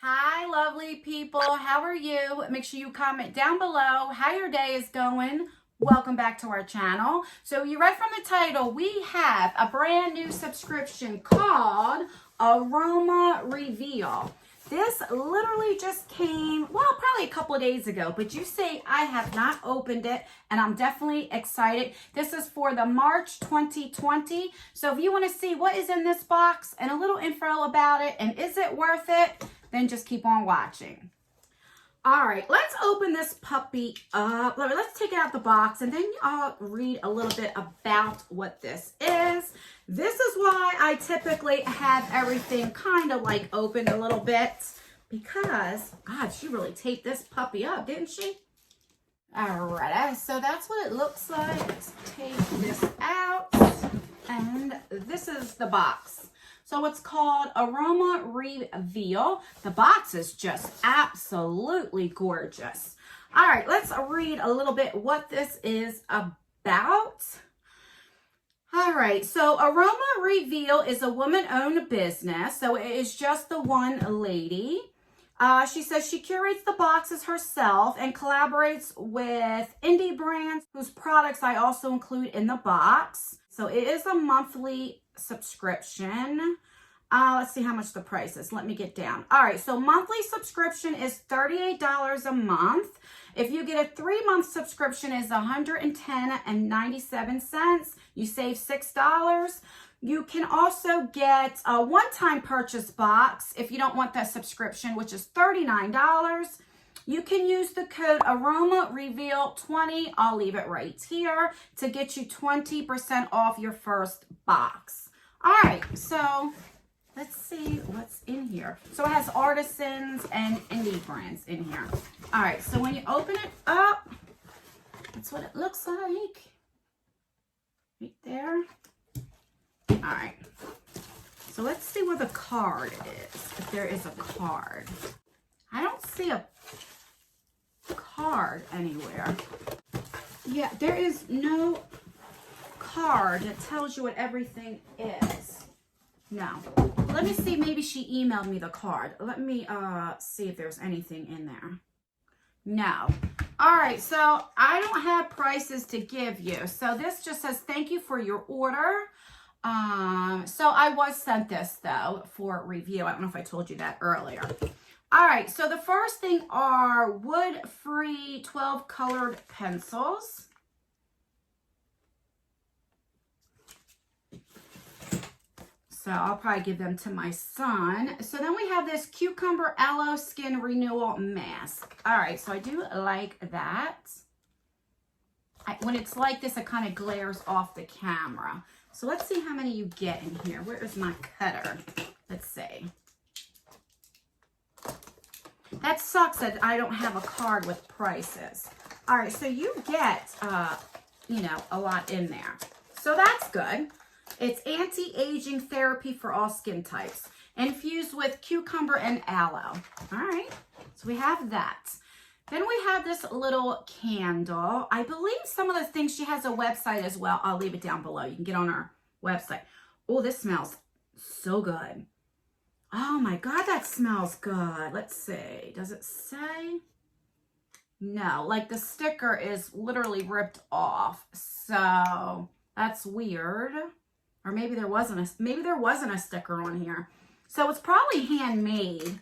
Hi, lovely people. How are you? Make sure you comment down below how your day is going. Welcome back to our channel. So you read from the title, we have a brand new subscription called AROMA Reveal. This literally just came, well, probably a couple of days ago, but you see I have not opened it and I'm definitely excited. This is for the March 2020. So if you want to see what is in this box and a little info about it and is it worth it, then just keep on watching. All right, let's open this puppy up. Let's take it out the box and then I'll read a little bit about what this is. This is why I typically have everything kind of like opened a little bit because, God, she really taped this puppy up, didn't she? All right, so that's what it looks like. Let's take this out and this is the box. So it's called AROMA Reveal. The box is just absolutely gorgeous. All right, let's read a little bit what this is about. All right, so AROMA Reveal is a woman-owned business. So it is just the one lady. She says she curates the boxes herself and collaborates with indie brands whose products I also include in the box. So it is a monthly subscription. Let's see how much the price is. Let me get down. All right, so monthly subscription is $38 a month. If you get a 3-month subscription, is $110.97. You save $6. You can also get a one-time purchase box if you don't want that subscription, which is $39. You can use the code AROMAREVEAL20, I'll leave it right here, to get you 20% off your first box. All right, so let's see what's in here. So it has artisans and indie brands in here. All right, so when you open it up, that's what it looks like. Right there. All right, so let's see where the card is, if there is a card. I don't see a card anywhere. Yeah, there is no card that tells you what everything is. No. Let me see, maybe she emailed me the card. Let me see if there's anything in there. No. All right, so I don't have prices to give you. So this just says thank you for your order. So I was sent this though for review. I don't know if I told you that earlier. All right, so the first thing are wood-free 12 colored pencils. So I'll probably give them to my son. So then we have this cucumber aloe skin renewal mask. All right, so I do like that. When it's like this, it kind of glares off the camera. So let's see how many you get in here. Where is my cutter? Let's see. That sucks that I don't have a card with prices. All right, so you get, you know, a lot in there. So that's good. It's anti-aging therapy for all skin types, infused with cucumber and aloe. All right, so we have that. Then we have this little candle. I believe some of the things, she has a website as well. I'll leave it down below. You can get on our website. Oh, this smells so good. Oh my God, that smells good. Let's see. Does it say? No, like the sticker is literally ripped off. So that's weird. Or maybe there wasn't a sticker on here. So it's probably handmade.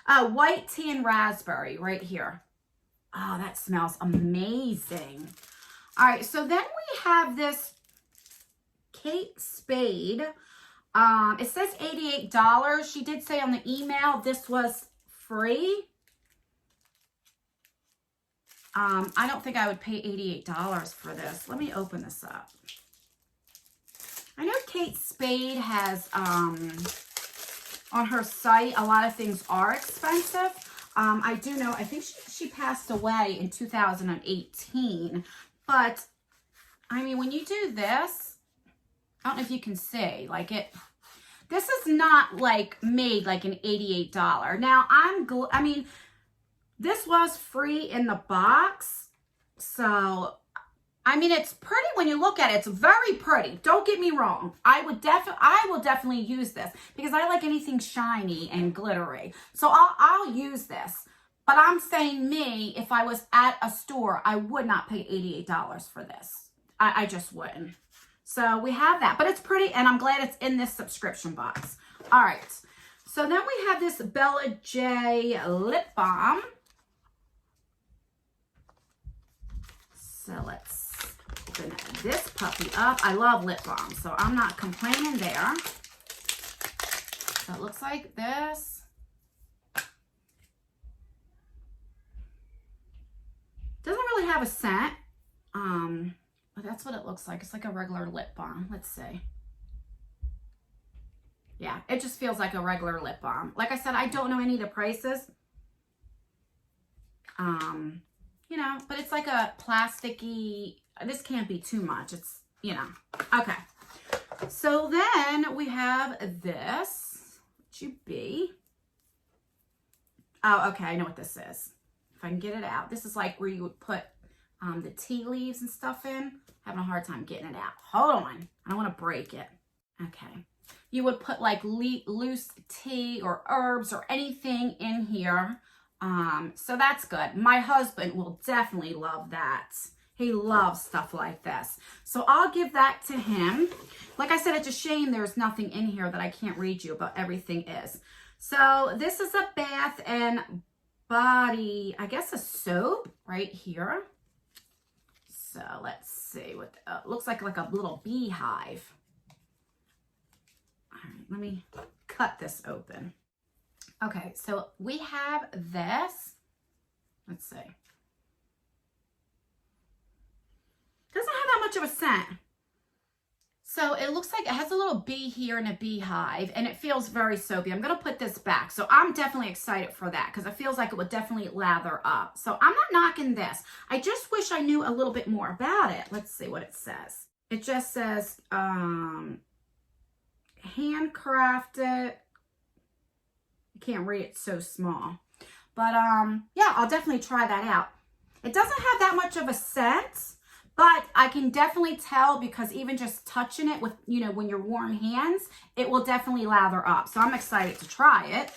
White tea and raspberry right here. Oh, that smells amazing. All right, so then we have this Kate Spade. It says $88. She did say on the email this was free. I don't think I would pay $88 for this. Let me open this up. I know Kate Spade has, on her site, a lot of things are expensive. I do know, I think she passed away in 2018. But, I mean, when you do this, I don't know if you can see, like this is not like made like an $88. Now, I mean, this was free in the box. So I mean, it's pretty when you look at it. It's very pretty. Don't get me wrong. I will definitely use this because I like anything shiny and glittery. So I'll use this. But I'm saying me, if I was at a store, I would not pay $88 for this. I just wouldn't. So we have that. But it's pretty, and I'm glad it's in this subscription box. All right. So then we have this Bella J lip balm. So let's open this puppy up. I love lip balm, so I'm not complaining there. So it looks like this. Doesn't really have a scent, but that's what it looks like. It's like a regular lip balm. Let's see. Yeah, it just feels like a regular lip balm. Like I said, I don't know any of the prices. You know, but it's like a plasticky, this can't be too much. It's, you know, okay. So then we have this, what should be, oh, okay, I know what this is. If I can get it out. This is like where you would put the tea leaves and stuff in. Having a hard time getting it out. Hold on, I don't want to break it. Okay. You would put like loose tea or herbs or anything in here. So that's good. My husband will definitely love that. He loves stuff like this. So I'll give that to him. Like I said, it's a shame there's nothing in here that I can't read you, but everything is. So this is a bath and body, I guess a soap right here. So let's see what, looks like a little beehive. All right, let me cut this open. Okay, so we have this. Let's see. Doesn't have that much of a scent. So it looks like it has a little bee here and a beehive, and it feels very soapy. I'm going to put this back. So I'm definitely excited for that because it feels like it would definitely lather up. So I'm not knocking this. I just wish I knew a little bit more about it. Let's see what it says. It just says handcrafted. Can't read it, so small, but yeah, I'll definitely try that out. It doesn't have that much of a scent, but I can definitely tell because even just touching it with, you know, when you're warm hands, it will definitely lather up. So I'm excited to try it.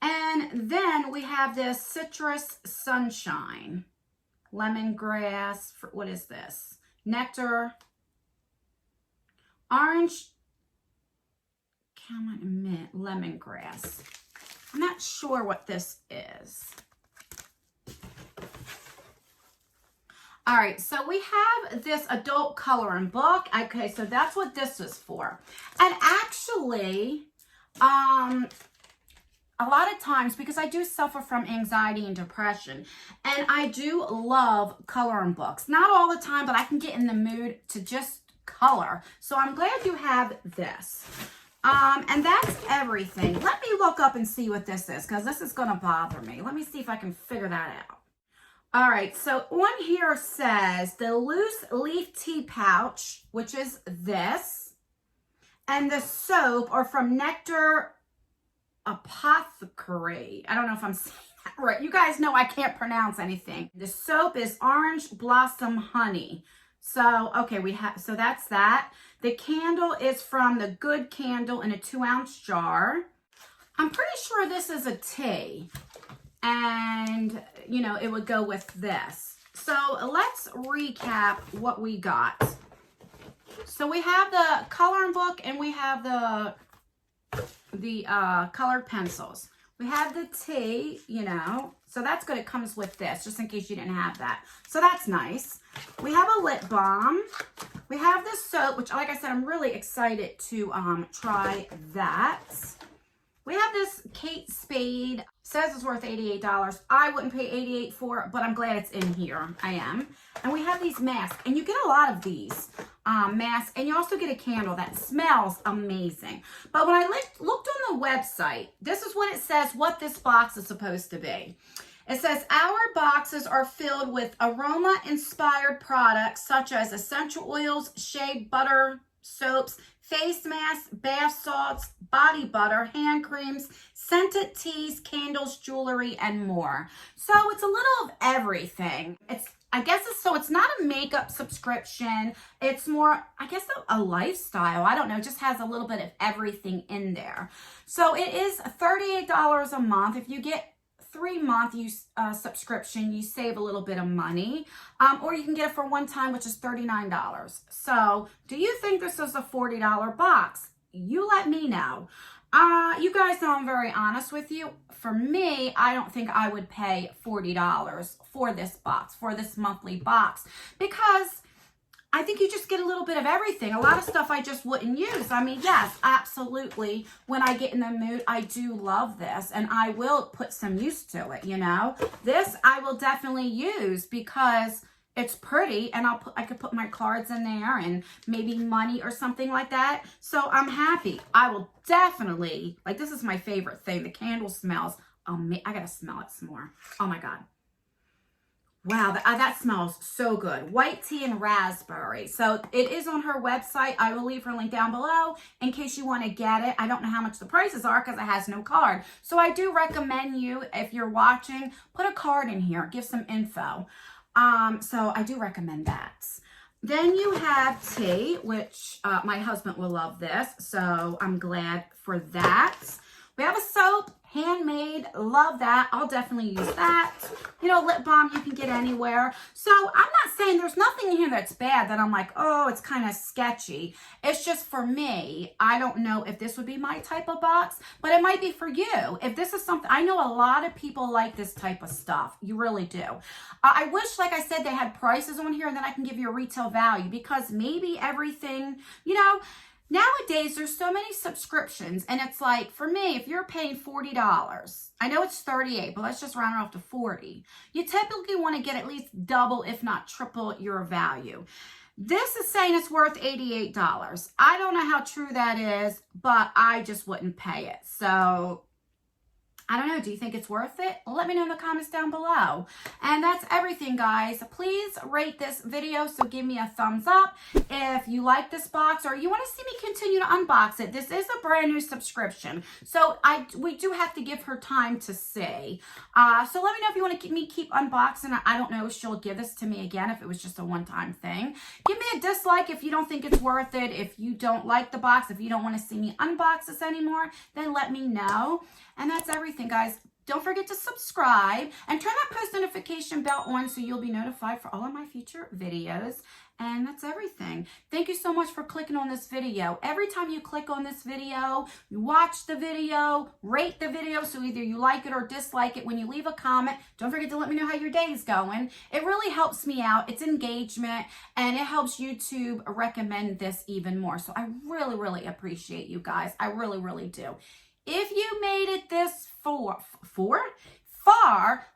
And then we have this Citrus Sunshine lemongrass. What is this? Nectar, orange, mint, lemongrass. I'm not sure what this is. All right, so we have this adult coloring book. Okay, so that's what this is for. And actually, a lot of times, because I do suffer from anxiety and depression, and I do love coloring books. Not all the time, but I can get in the mood to just color. So I'm glad you have this. And that's everything. Let me look up and see what this is, because this is going to bother me. Let me see if I can figure that out. All right, so on here says the loose leaf tea pouch, which is this, and the soap are from Nectar Apothecary. I don't know if I'm saying that right. You guys know I can't pronounce anything. The soap is Orange Blossom Honey. So, okay, so that's that. The candle is from the Good Candle in a 2-ounce jar. I'm pretty sure this is a tea. And, you know, it would go with this. So let's recap what we got. So we have the coloring book and we have the colored pencils. We have the tea, you know, so that's good. It comes with this, just in case you didn't have that. So that's nice. We have a lip balm. We have this soap, which, like I said, I'm really excited to try that. We have this Kate Spade. Says it's worth $88. I wouldn't pay $88 for it, but I'm glad it's in here. I am. And we have these masks, and you get a lot of these masks, and you also get a candle that smells amazing. But when I looked on the website, this is what it says, what this box is supposed to be. It says, our boxes are filled with aroma-inspired products such as essential oils, shea butter, soaps, face masks, bath salts, body butter, hand creams, scented teas, candles, jewelry, and more. So it's a little of everything. I guess it's not a makeup subscription. It's more, I guess, a lifestyle. I don't know. It just has a little bit of everything in there. So it is $38 a month. If you get 3-month subscription, you save a little bit of money, or you can get it for one time, which is $39. So do you think this is a $40 box? You let me know. You guys know I'm very honest with you. For me, I don't think I would pay $40 for this box, for this monthly box, because I think you just get a little bit of everything. A lot of stuff I just wouldn't use. I mean, yes, absolutely. When I get in the mood, I do love this, and I will put some use to it, you know. This I will definitely use because it's pretty, and I could put my cards in there and maybe money or something like that. So I'm happy. I will definitely, like, this is my favorite thing. The candle smells. I gotta smell it some more. Oh my God. Wow, that smells so good. White tea and raspberry. So it is on her website. I will leave her link down below in case you want to get it. I don't know how much the prices are because it has no card. So I do recommend you, if you're watching, put a card in here. Give some info. So I do recommend that. Then you have tea, which my husband will love this. So I'm glad for that. We have a soap. Handmade, love that. I'll definitely use that. You know, lip balm you can get anywhere. So I'm not saying there's nothing in here that's bad that I'm like, oh, it's kind of sketchy. It's just for me, I don't know if this would be my type of box, but it might be for you. If this is something, I know a lot of people like this type of stuff. You really do. I wish, like I said, they had prices on here and then I can give you a retail value, because maybe everything, you know, nowadays, there's so many subscriptions, and it's like, for me, if you're paying $40, I know it's $38, but let's just round it off to $40. You typically want to get at least double, if not triple, your value. This is saying it's worth $88. I don't know how true that is, but I just wouldn't pay it. So I don't know. Do you think it's worth it? Let me know in the comments down below. And that's everything, guys. Please rate this video. So give me a thumbs up if you like this box or you want to see me continue to unbox it. This is a brand new subscription. So we do have to give her time to see. So let me know if you want to keep unboxing. I don't know if she'll give this to me again if it was just a one-time thing. Give me a dislike if you don't think it's worth it. If you don't like the box, if you don't want to see me unbox this anymore, then let me know. And that's everything, guys. Don't forget to subscribe and turn that post notification bell on so you'll be notified for all of my future videos. And that's everything. Thank you so much for clicking on this video. Every time you click on this video, you watch the video, rate the video, so either you like it or dislike it. When you leave a comment, don't forget to let me know how your day is going. It really helps me out. It's engagement, and it helps YouTube recommend this even more. So I really, really appreciate you guys. I really, really do. If you made it this far,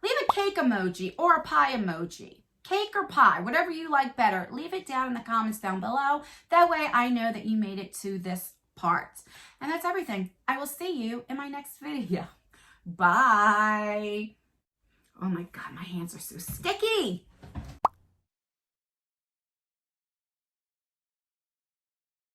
leave a cake emoji or a pie emoji. Cake or pie, whatever you like better. Leave it down in the comments down below. That way I know that you made it to this part. And that's everything. I will see you in my next video. Bye. Oh my God, my hands are so sticky.